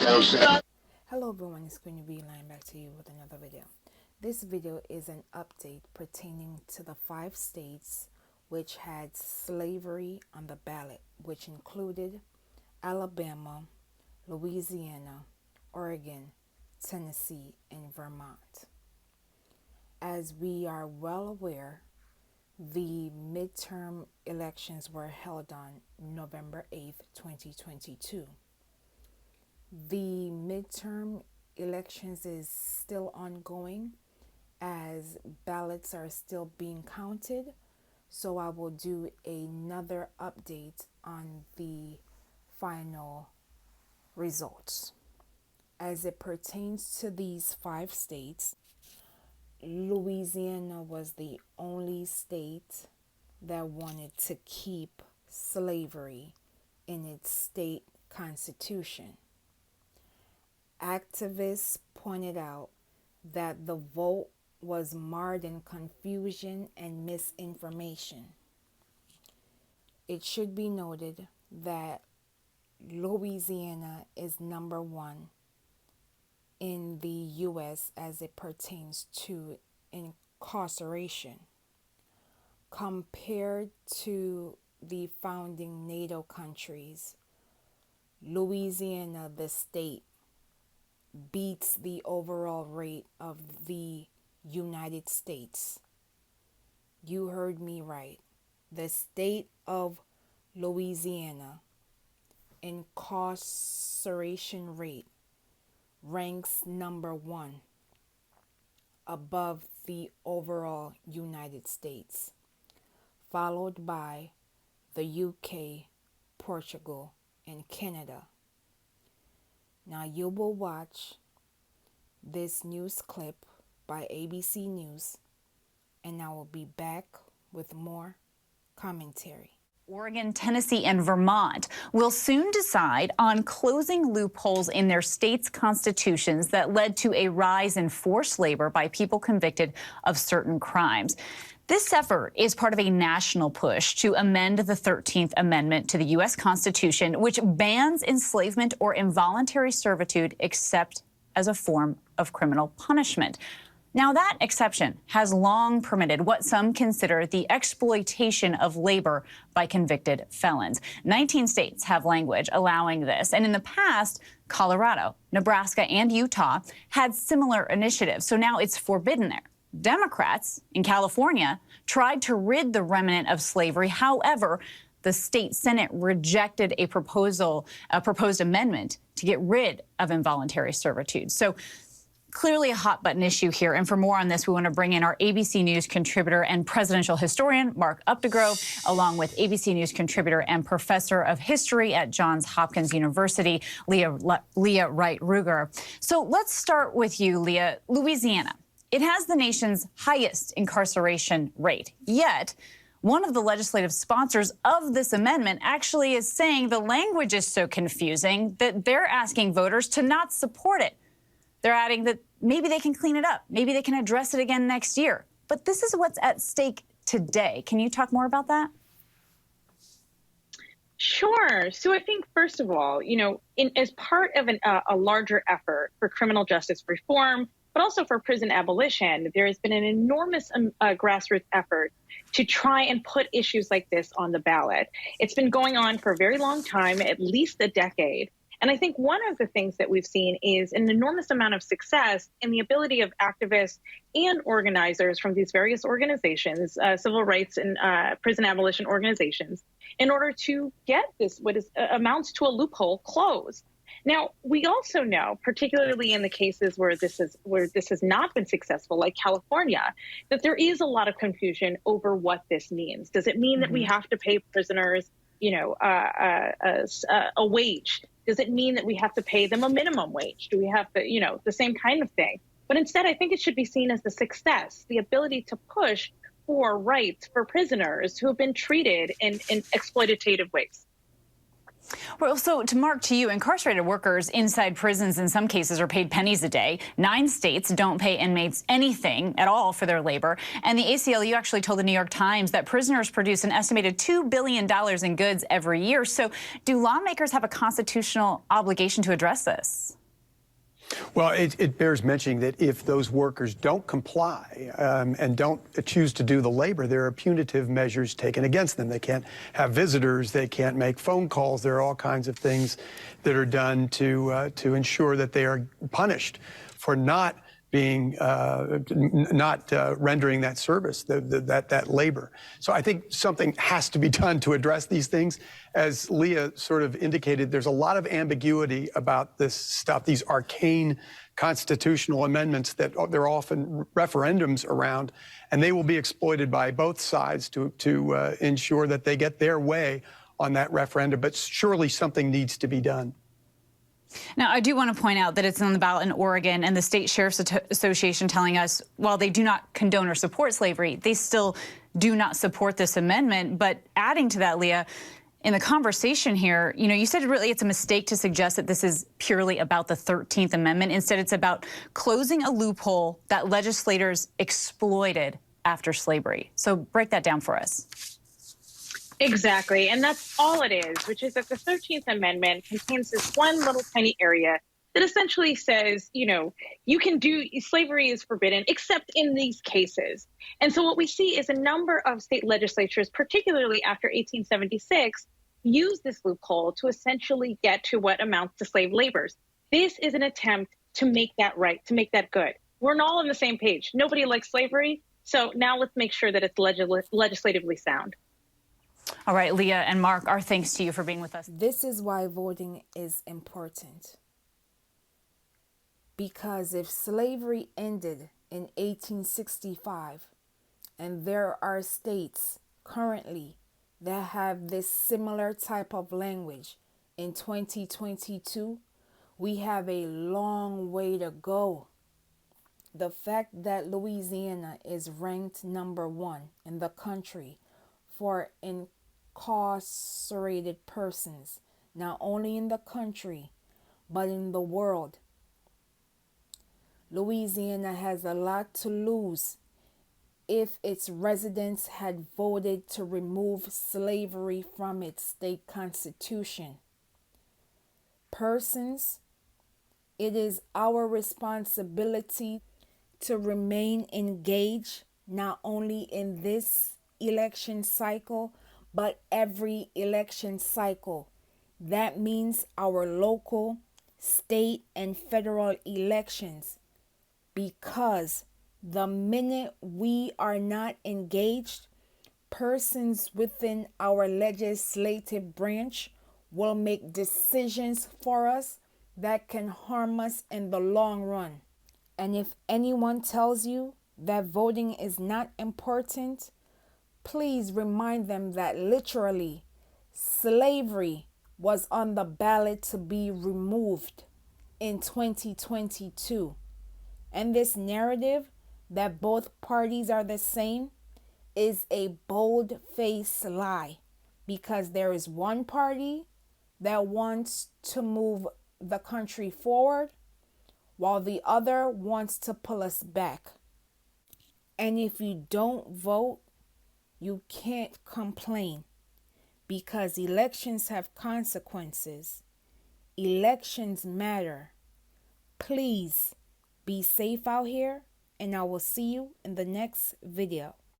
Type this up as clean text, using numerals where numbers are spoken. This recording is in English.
Hello everyone, it's Queen B Line back to you with another video. This video is an update pertaining to the 5 states which had slavery on the ballot, which included Alabama, Louisiana, Oregon, Tennessee, and Vermont. As we are well aware, the midterm elections were held on November 8th, 2022. The midterm elections is still ongoing as ballots are still being counted. So I will do another update on the final results. As it pertains to these 5 states, Louisiana was the only state that wanted to keep slavery in its state constitution. Activists pointed out that the vote was marred in confusion and misinformation. It should be noted that Louisiana is number 1 in the U.S. as it pertains to incarceration. Compared to the founding NATO countries, Louisiana, the state, beats the overall rate of the United States. You heard me right. The state of Louisiana incarceration rate ranks number 1 above the overall United States, followed by the UK, Portugal, and Canada. Now you will watch this news clip by ABC News, and I will be back with more commentary. Oregon, Tennessee, and Vermont will soon decide on closing loopholes in their states' constitutions that led to a rise in forced labor by people convicted of certain crimes. This effort is part of a national push to amend the 13th Amendment to the U.S. Constitution, which bans enslavement or involuntary servitude except as a form of criminal punishment. Now, that exception has long permitted what some consider the exploitation of labor by convicted felons. 19 states have language allowing this, and in the past, Colorado, Nebraska, and Utah had similar initiatives, so now it's forbidden there. Democrats in California tried to rid the remnant of slavery. However, the state Senate rejected a proposed amendment to get rid of involuntary servitude. So clearly a hot button issue here. And for more on this, we want to bring in our ABC News contributor and presidential historian, Mark Updegrove, along with ABC News contributor and professor of history at Johns Hopkins University, Leah Wright-Ruger. So let's start with you, Leah. Louisiana. It has the nation's highest incarceration rate, yet one of the legislative sponsors of this amendment actually is saying the language is so confusing that they're asking voters to not support it. They're adding that maybe they can clean it up, maybe they can address it again next year. But this is what's at stake today. Can you talk more about that? Sure. So I think, first of all, as part of a larger effort for criminal justice reform, but also for prison abolition, there has been an enormous grassroots effort to try and put issues like this on the ballot. It's been going on for a very long time, at least a decade. And I think one of the things that we've seen is an enormous amount of success in the ability of activists and organizers from these various organizations, civil rights and prison abolition organizations, in order to get this, amounts to a loophole, closed. Now, we also know, particularly in the cases where this has not been successful, like California, that there is a lot of confusion over what this means. Does it mean that we have to pay prisoners, a wage? Does it mean that we have to pay them a minimum wage? Do we have to, the same kind of thing? But instead, I think it should be seen as the success, the ability to push for rights for prisoners who have been treated in exploitative ways. Well, so to you, incarcerated workers inside prisons in some cases are paid pennies a day. 9 states don't pay inmates anything at all for their labor. And the ACLU actually told the New York Times that prisoners produce an estimated $2 billion in goods every year. So do lawmakers have a constitutional obligation to address this? Well, it bears mentioning that if those workers don't comply and don't choose to do the labor, there are punitive measures taken against them. They can't have visitors. They can't make phone calls. There are all kinds of things that are done to ensure that they are punished for not being rendering that service, that labor. So I think something has to be done to address these things. As Leah sort of indicated, there's a lot of ambiguity about this stuff, these arcane constitutional amendments that there are often referendums around, and they will be exploited by both sides to ensure that they get their way on that referendum. But surely something needs to be done. Now, I do want to point out that it's on the ballot in Oregon, and the State Sheriff's Association telling us, while they do not condone or support slavery, they still do not support this amendment. But adding to that, Leah, in the conversation here, you said really it's a mistake to suggest that this is purely about the 13th Amendment. Instead, it's about closing a loophole that legislators exploited after slavery. So break that down for us. Exactly. And that's all it is, which is that the 13th Amendment contains this one little tiny area that essentially says, you can do slavery is forbidden except in these cases. And so what we see is a number of state legislatures, particularly after 1876, use this loophole to essentially get to what amounts to slave labors. This is an attempt to make that right, to make that good. We're all on the same page. Nobody likes slavery. So now let's make sure that it's legislatively sound. All right, Leah and Mark, our thanks to you for being with us. This is why voting is important. Because if slavery ended in 1865, and there are states currently that have this similar type of language in 2022, we have a long way to go. The fact that Louisiana is ranked #1 in the country for incarcerated persons, not only in the country, but in the world. Louisiana has a lot to lose if its residents had voted to remove slavery from its state constitution. Persons, it is our responsibility to remain engaged not only in this election cycle, but every election cycle. That means our local, state, and federal elections. Because the minute we are not engaged, persons within our legislative branch will make decisions for us that can harm us in the long run. And if anyone tells you that voting is not important, please remind them that literally slavery was on the ballot to be removed in 2022. And this narrative that both parties are the same is a bold-faced lie, because there is one party that wants to move the country forward while the other wants to pull us back. And if you don't vote, you can't complain, because elections have consequences. Elections matter. Please be safe out here, and I will see you in the next video.